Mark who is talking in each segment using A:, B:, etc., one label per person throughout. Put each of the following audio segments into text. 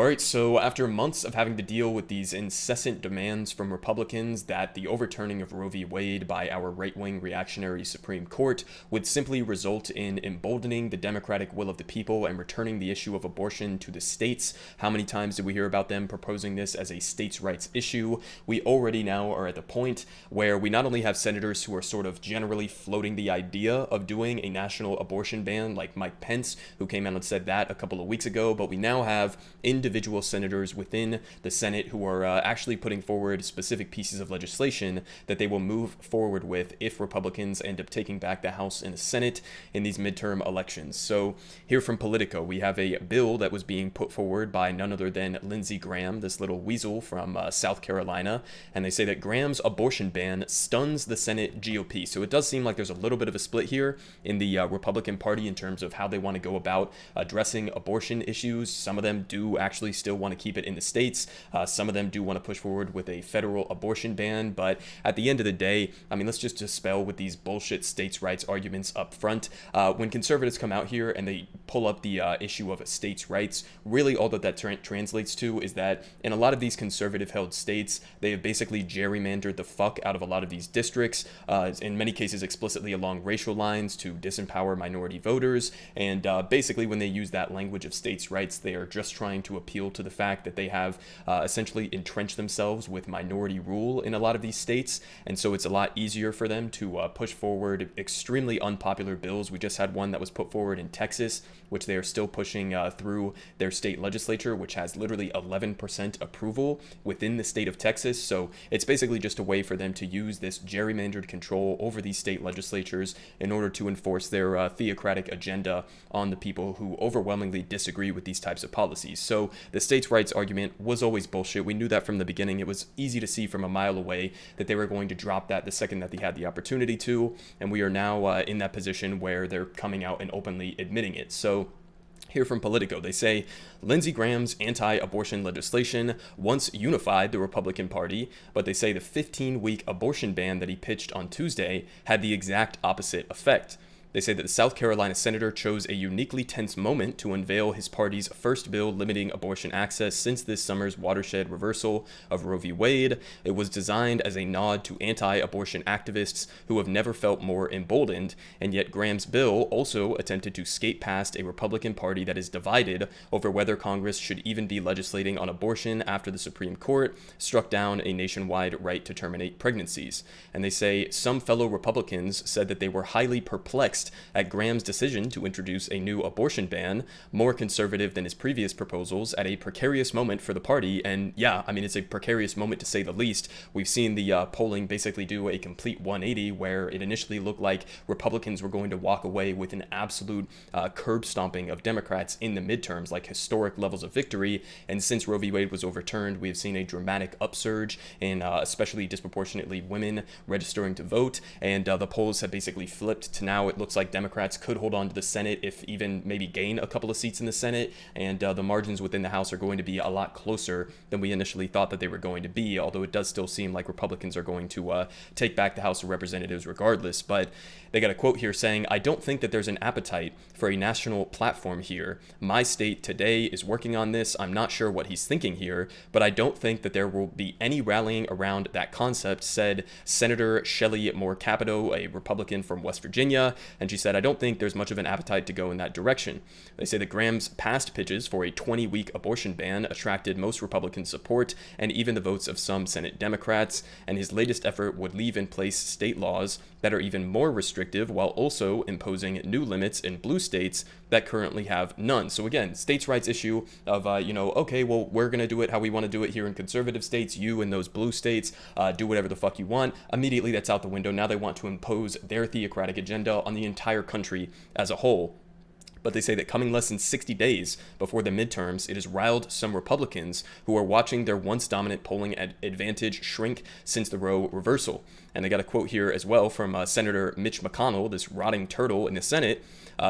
A: All right, so after months of having to deal with these incessant demands from Republicans that the overturning of Roe v. Wade by our right-wing reactionary Supreme Court would simply result in emboldening the democratic will of the people and returning the issue of abortion to the states. How many times did we hear about them proposing this as a states' rights issue? We already now are at the point where we not only have senators who are sort of generally floating the idea of doing a national abortion ban, like Mike Pence, who came out and said that a couple of weeks ago, but we now have individual senators within the Senate who are actually putting forward specific pieces of legislation that they will move forward with if Republicans end up taking back the House and the Senate in these midterm elections. So here from Politico, we have a bill that was being put forward by none other than Lindsey Graham, this little weasel from South Carolina, and they say that Graham's abortion ban stuns the Senate GOP. So it does seem like there's a little bit of a split here in the Republican Party in terms of how they want to go about addressing abortion issues. Some of them do actually still want to keep it in the states. Some of them do want to push forward with a federal abortion ban. But at the end of the day, I mean, let's just dispel with these bullshit states' rights arguments up front. When conservatives come out here and they pull up the issue of states' rights, really all that translates to is that in a lot of these conservative-held states, they have basically gerrymandered the fuck out of a lot of these districts, in many cases explicitly along racial lines to disempower minority voters. And basically when they use that language of states' rights, they are just trying to appeal to the fact that they have essentially entrenched themselves with minority rule in a lot of these states. And so it's a lot easier for them to push forward extremely unpopular bills. We just had one that was put forward in Texas, which they are still pushing through their state legislature, which has literally 11% approval within the state of Texas. So it's basically just a way for them to use this gerrymandered control over these state legislatures in order to enforce their theocratic agenda on the people who overwhelmingly disagree with these types of policies. So the states' rights argument was always bullshit. We knew that from the beginning. It was easy to see from a mile away that they were going to drop that the second that they had the opportunity to, and we are now in that position where they're coming out and openly admitting it. So here from Politico, they say Lindsey Graham's anti-abortion legislation once unified the Republican Party, but they say the 15-week abortion ban that he pitched on Tuesday had the exact opposite effect. They say that the South Carolina senator chose a uniquely tense moment to unveil his party's first bill limiting abortion access since this summer's watershed reversal of Roe v. Wade. It was designed as a nod to anti-abortion activists who have never felt more emboldened, and yet Graham's bill also attempted to skate past a Republican Party that is divided over whether Congress should even be legislating on abortion after the Supreme Court struck down a nationwide right to terminate pregnancies. And they say some fellow Republicans said that they were highly perplexed at Graham's decision to introduce a new abortion ban, more conservative than his previous proposals, at a precarious moment for the party. And yeah, I mean, it's a precarious moment to say the least. We've seen the polling basically do a complete 180 where it initially looked like Republicans were going to walk away with an absolute curb stomping of Democrats in the midterms, like historic levels of victory. And since Roe v. Wade was overturned, we have seen a dramatic upsurge in especially disproportionately women registering to vote. And the polls have basically flipped to now it looks like Democrats could hold on to the Senate, if even maybe gain a couple of seats in the Senate, and the margins within the House are going to be a lot closer than we initially thought that they were going to be, although it does still seem like Republicans are going to take back the House of Representatives regardless. But they got a quote here saying, "I don't think that there's an appetite for a national platform here. My state today is working on this. I'm not sure what he's thinking here, but I don't think that there will be any rallying around that concept," said Senator Shelley Moore Capito, a Republican from West Virginia. And she said, "I don't think there's much of an appetite to go in that direction." They say that Graham's past pitches for a 20-week abortion ban attracted most Republican support and even the votes of some Senate Democrats, and his latest effort would leave in place state laws that are even more restrictive while also imposing new limits in blue states that currently have none. So again, states' rights issue of, okay, well, we're going to do it how we want to do it here in conservative states. You in those blue states, do whatever the fuck you want. Immediately that's out the window. Now they want to impose their theocratic agenda on the entire country as a whole. But they say that coming less than 60 days before the midterms, it has riled some Republicans who are watching their once dominant polling advantage shrink since the Roe reversal. And they got a quote here as well from Senator Mitch McConnell, this rotting turtle in the Senate,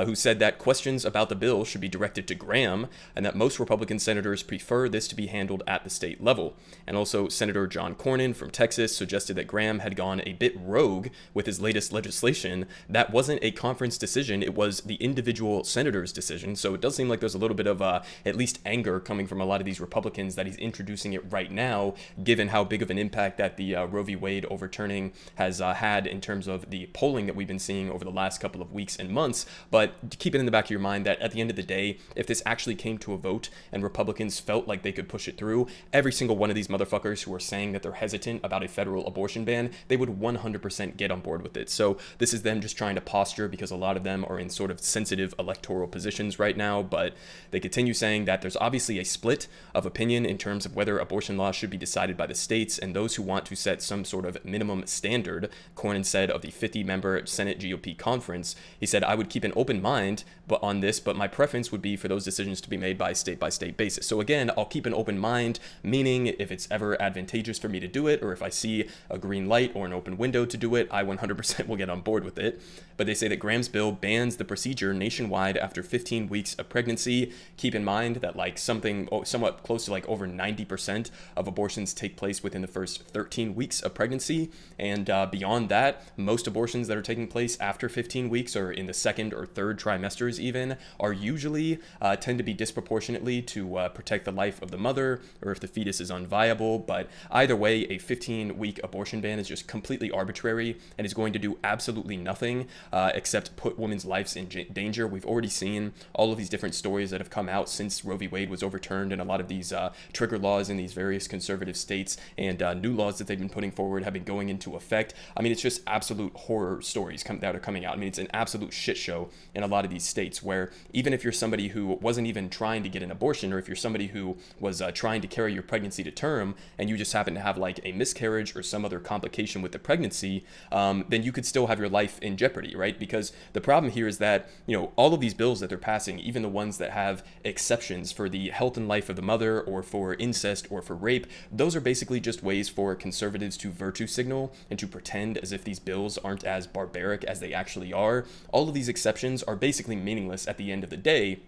A: who said that questions about the bill should be directed to Graham and that most Republican senators prefer this to be handled at the state level. And also Senator John Cornyn from Texas suggested that Graham had gone a bit rogue with his latest legislation. That wasn't a conference decision. It was the individual senator senator's decision. So it does seem like there's a little bit of at least anger coming from a lot of these Republicans that he's introducing it right now, given how big of an impact that the Roe v. Wade overturning has had in terms of the polling that we've been seeing over the last couple of weeks and months. But keep it in the back of your mind that at the end of the day, if this actually came to a vote and Republicans felt like they could push it through, every single one of these motherfuckers who are saying that they're hesitant about a federal abortion ban, they would 100% get on board with it. So this is them just trying to posture, because a lot of them are in sort of sensitive electoral positions right now. But they continue saying that there's obviously a split of opinion in terms of whether abortion laws should be decided by the states, and those who want to set some sort of minimum standard. Cornyn said of the 50-member Senate GOP conference, he said, "I would keep an open mind on this, but my preference would be for those decisions to be made by state basis." So again, I'll keep an open mind, meaning if it's ever advantageous for me to do it, or if I see a green light or an open window to do it, I 100% will get on board with it. But they say that Graham's bill bans the procedure nationwide after 15 weeks of pregnancy. Keep in mind that like something somewhat close to like over 90% of abortions take place within the first 13 weeks of pregnancy. And beyond that, most abortions that are taking place after 15 weeks or in the second or third trimesters even are usually tend to be disproportionately to protect the life of the mother, or if the fetus is unviable. But either way, a 15-week abortion ban is just completely arbitrary and is going to do absolutely nothing except put women's lives in danger. We've already seen all of these different stories that have come out since Roe v. Wade was overturned, and a lot of these trigger laws in these various conservative states and new laws that they've been putting forward have been going into effect. I mean, it's just absolute horror stories that are coming out. I mean, it's an absolute shit show in a lot of these states, where even if you're somebody who wasn't even trying to get an abortion, or if you're somebody who was trying to carry your pregnancy to term and you just happen to have like a miscarriage or some other complication with the pregnancy, then you could still have your life in jeopardy, right? Because the problem here is that, you know, all of these bills that they're passing, even the ones that have exceptions for the health and life of the mother or for incest or for rape, those are basically just ways for conservatives to virtue signal and to pretend as if these bills aren't as barbaric as they actually are. All of these exceptions are basically meaningless at the end of the day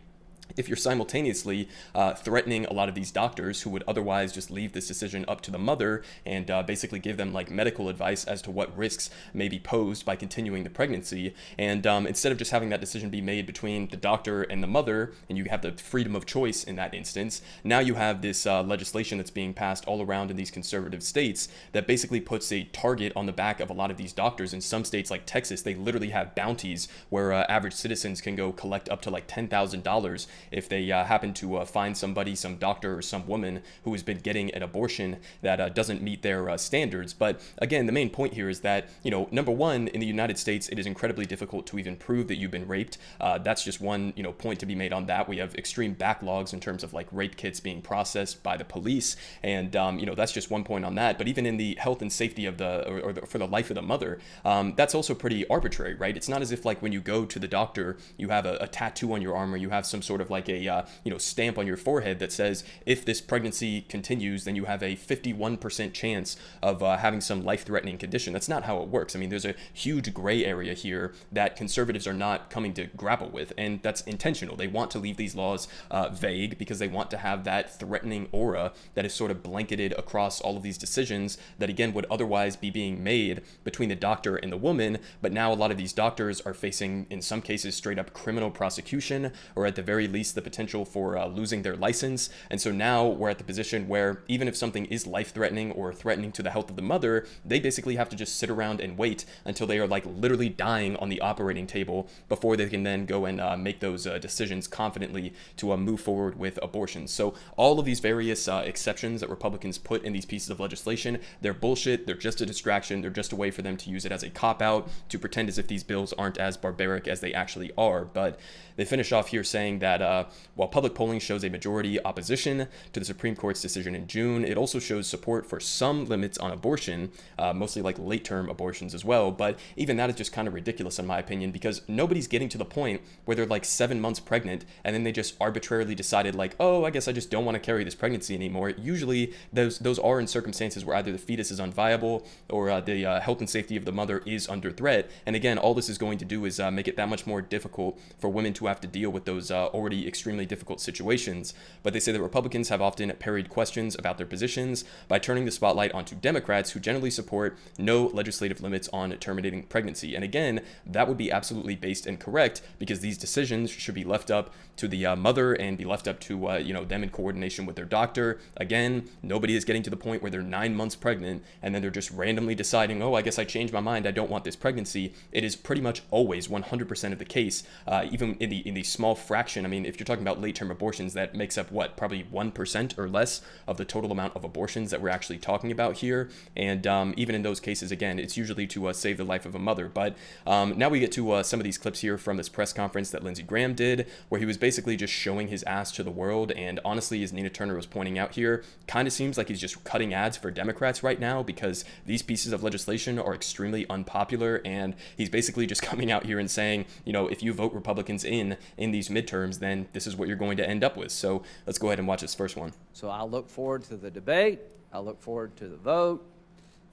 A: if you're simultaneously threatening a lot of these doctors who would otherwise just leave this decision up to the mother and basically give them like medical advice as to what risks may be posed by continuing the pregnancy. And instead of just having that decision be made between the doctor and the mother, and you have the freedom of choice in that instance, now you have this legislation that's being passed all around in these conservative states that basically puts a target on the back of a lot of these doctors. In some states like Texas, they literally have bounties where average citizens can go collect up to like $10,000 if they happen to find somebody, some doctor or some woman who has been getting an abortion that doesn't meet their standards. But again, the main point here is that, you know, number one, in the United States, it is incredibly difficult to even prove that you've been raped. That's just one, you know, point to be made on that. We have extreme backlogs in terms of like rape kits being processed by the police, and you know, that's just one point on that. But even in the health and safety of for the life of the mother, that's also pretty arbitrary, right? It's not as if like when you go to the doctor, you have a tattoo on your arm, or you have some sort of like a you know, stamp on your forehead that says if this pregnancy continues, then you have a 51% chance of having some life-threatening condition. That's not how it works. I mean, there's a huge gray area here that conservatives are not coming to grapple with, and that's intentional. They want to leave these laws vague because they want to have that threatening aura that is sort of blanketed across all of these decisions that again would otherwise be being made between the doctor and the woman. But now a lot of these doctors are facing, in some cases, straight up criminal prosecution, or at the very least the potential for losing their license. And so now we're at the position where even if something is life-threatening or threatening to the health of the mother, they basically have to just sit around and wait until they are like literally dying on the operating table before they can then go and make those decisions confidently to move forward with abortions. So all of these various exceptions that Republicans put in these pieces of legislation, they're bullshit. They're just a distraction. They're just a way for them to use it as a cop-out to pretend as if these bills aren't as barbaric as they actually are. But they finish off here saying that while public polling shows a majority opposition to the Supreme Court's decision in June, it also shows support for some limits on abortion, mostly like late-term abortions as well. But even that is just kind of ridiculous in my opinion, because nobody's getting to the point where they're like 7 months pregnant and then they just arbitrarily decided like, oh, I guess I just don't want to carry this pregnancy anymore. Usually those are in circumstances where either the fetus is unviable or the health and safety of the mother is under threat. And again, all this is going to do is make it that much more difficult for women to have to deal with those already already extremely difficult situations. But they say that Republicans have often parried questions about their positions by turning the spotlight onto Democrats who generally support no legislative limits on terminating pregnancy. And again, that would be absolutely based and correct, because these decisions should be left up to the mother and be left up to them in coordination with their doctor. Again, nobody is getting to the point where they're 9 months pregnant and then they're just randomly deciding, oh, I guess I changed my mind, I don't want this pregnancy. It is pretty much always 100% of the case, even in the small fraction. I mean, if you're talking about late-term abortions, that makes up what, probably 1% or less of the total amount of abortions that we're actually talking about here. And even in those cases, again, it's usually to save the life of a mother. But now we get to some of these clips here from this press conference that Lindsey Graham did, where he was basically just showing his ass to the world. And honestly, as Nina Turner was pointing out here, kind of seems like he's just cutting ads for Democrats right now, because these pieces of legislation are extremely unpopular. And he's basically just coming out here and saying, if you vote Republicans in these midterms, then this is what you're going to end up with. So let's go ahead and watch this first one.
B: So I look forward to the debate. I look forward to the vote.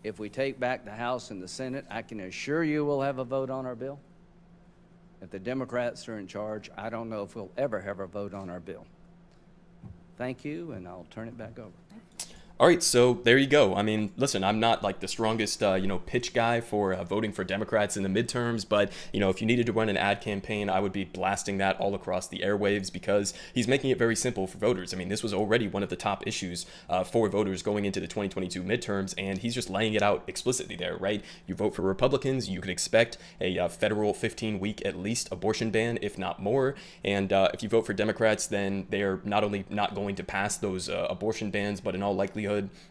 B: If we take back the House and the Senate, I can assure you we'll have a vote on our bill. If the Democrats are in charge, I don't know if we'll ever have a vote on our bill. Thank you, and I'll turn it back over.
A: All right, so there you go. I mean, listen, I'm not like the strongest, pitch guy for voting for Democrats in the midterms, but, if you needed to run an ad campaign, I would be blasting that all across the airwaves, because he's making it very simple for voters. I mean, this was already one of the top issues for voters going into the 2022 midterms, and he's just laying it out explicitly there, right? You vote for Republicans, you could expect a federal 15-week at least abortion ban, if not more. And if you vote for Democrats, then they're not only not going to pass those abortion bans, but in all likelihood,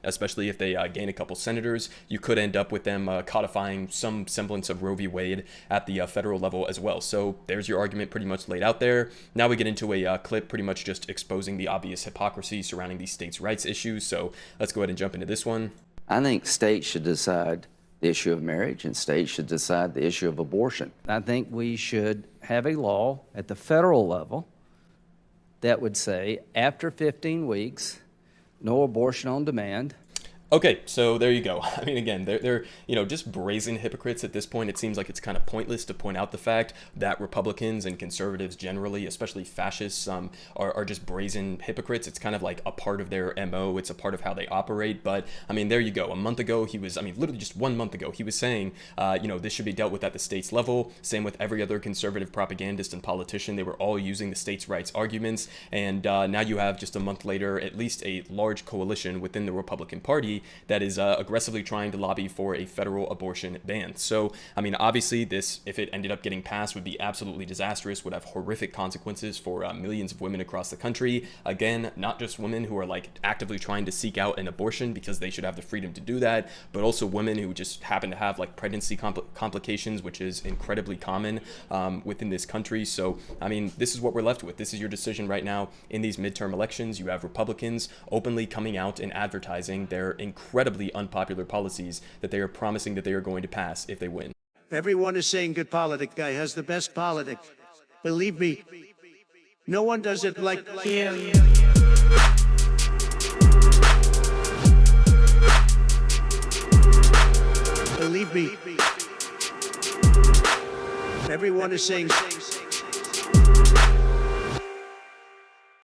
A: especially if they gain a couple senators, you could end up with them codifying some semblance of Roe v. Wade at the federal level as well. So there's your argument pretty much laid out there. Now we get into a clip pretty much just exposing the obvious hypocrisy surrounding these states' rights issues. So let's go ahead and jump into this one.
C: I think states should decide the issue of marriage, and states should decide the issue of abortion.
B: I think we should have a law at the federal level that would say after 15 weeks, no abortion on demand.
A: Okay, so there you go. I mean, again, they're just brazen hypocrites at this point. It seems like it's kind of pointless to point out the fact that Republicans and conservatives generally, especially fascists, are just brazen hypocrites. It's kind of like a part of their MO. It's a part of how they operate. But, I mean, there you go. A month ago, literally just 1 month ago, he was saying, this should be dealt with at the state's level. Same with every other conservative propagandist and politician. They were all using the states' rights arguments. And now you have, just a month later, at least a large coalition within the Republican Party that is aggressively trying to lobby for a federal abortion ban. So, I mean, obviously this, if it ended up getting passed, would be absolutely disastrous, would have horrific consequences for millions of women across the country. Again, not just women who are like actively trying to seek out an abortion because they should have the freedom to do that, but also women who just happen to have like pregnancy complications, which is incredibly common within this country. So, I mean, this is what we're left with. This is your decision right now in these midterm elections. You have Republicans openly coming out and advertising their incredibly unpopular policies that they are promising that they are going to pass if they win.
D: Everyone is saying good politic guy has the best politics. Believe me, no one does it like him. Believe me, everyone is saying